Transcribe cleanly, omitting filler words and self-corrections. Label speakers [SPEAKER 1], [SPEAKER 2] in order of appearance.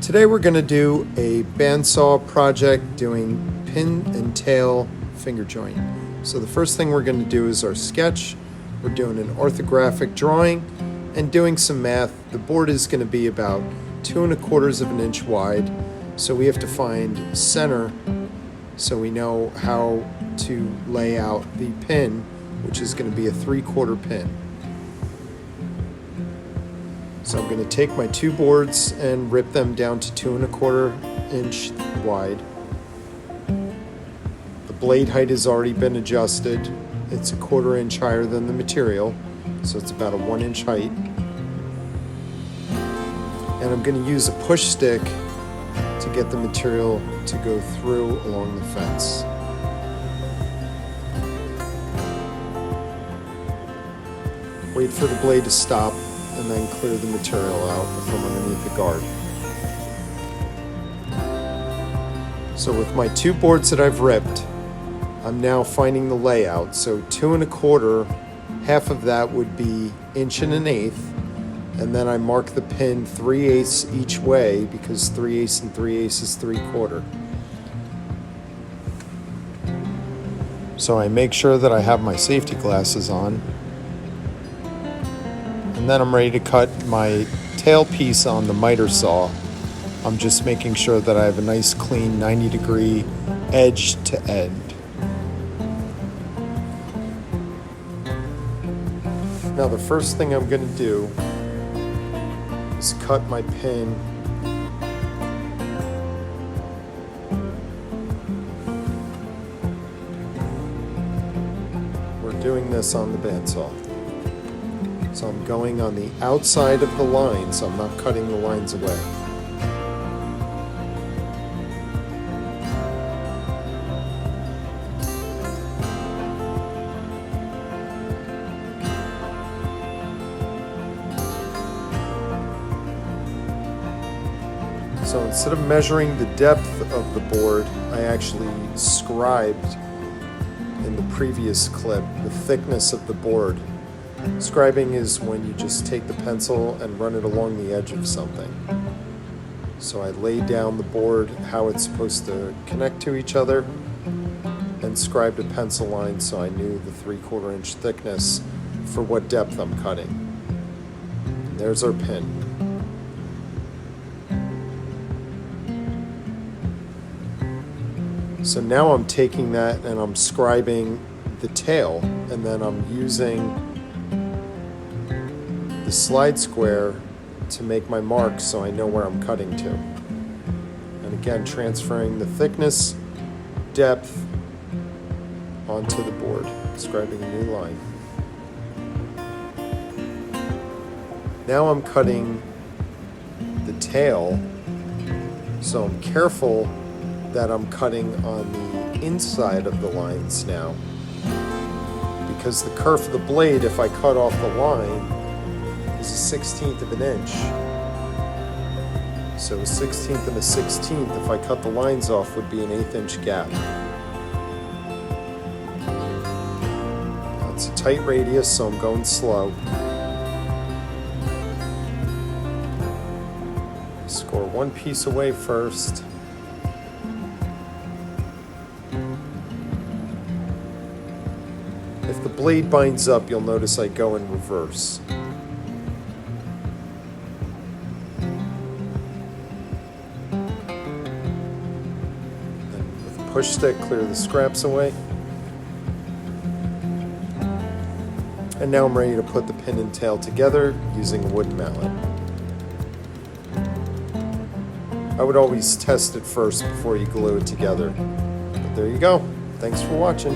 [SPEAKER 1] Today we're going to do a bandsaw project doing pin and tail finger joint. So the first thing we're going to do is our sketch. We're doing an orthographic drawing and doing some math. The board is going to be about 2 1/4 of an inch wide. So we have to find center so we know how to lay out the pin, which is going to be a 3/4 pin. So I'm going to take my 2 boards and rip them down to 2 1/4 inch wide. The blade height has already been adjusted. It's a 1/4 inch higher than the material, so it's about a 1 inch height. And I'm going to use a push stick to get the material to go through along the fence. Wait for the blade to stop and then clear the material out from underneath the guard. So with my 2 boards that I've ripped, I'm now finding the layout. So 2 1/4, half of that would be 1 1/8, and then I mark the pin 3/8 each way because 3/8 and 3/8 is 3/4. So I make sure that I have my safety glasses on. And then I'm ready to cut my tail piece on the miter saw. I'm just making sure that I have a nice clean 90-degree edge to end. Now the first thing I'm going to do is cut my pin We're doing this on the bandsaw. So I'm going on the outside of the line, so I'm not cutting the lines away. So instead of measuring the depth of the board, I actually scribed in the previous clip the thickness of the board. Scribing is when you just take the pencil and run it along the edge of something. So I laid down the board, how it's supposed to connect to each other, and scribed a pencil line so I knew the 3/4 inch thickness for what depth I'm cutting. And there's our pin. So now I'm taking that and I'm scribing the tail, and then I'm using the slide square to make my mark so I know where I'm cutting to. And again, transferring the thickness, depth onto the board, scribing a new line. Now I'm cutting the tail, so I'm careful that I'm cutting on the inside of the lines now, because the kerf of the blade, if I cut off the line, is a 1/16 of an inch. So a 1/16 and a 1/16, if I cut the lines off, would be an 1/8 inch gap. Now it's a tight radius, so I'm going slow. Score one piece away first. If the blade binds up, you'll notice I go in reverse. Push stick, clear the scraps away. And now I'm ready to put the pin and tail together using a wooden mallet. I would always test it first before you glue it together. But there you go. Thanks for watching.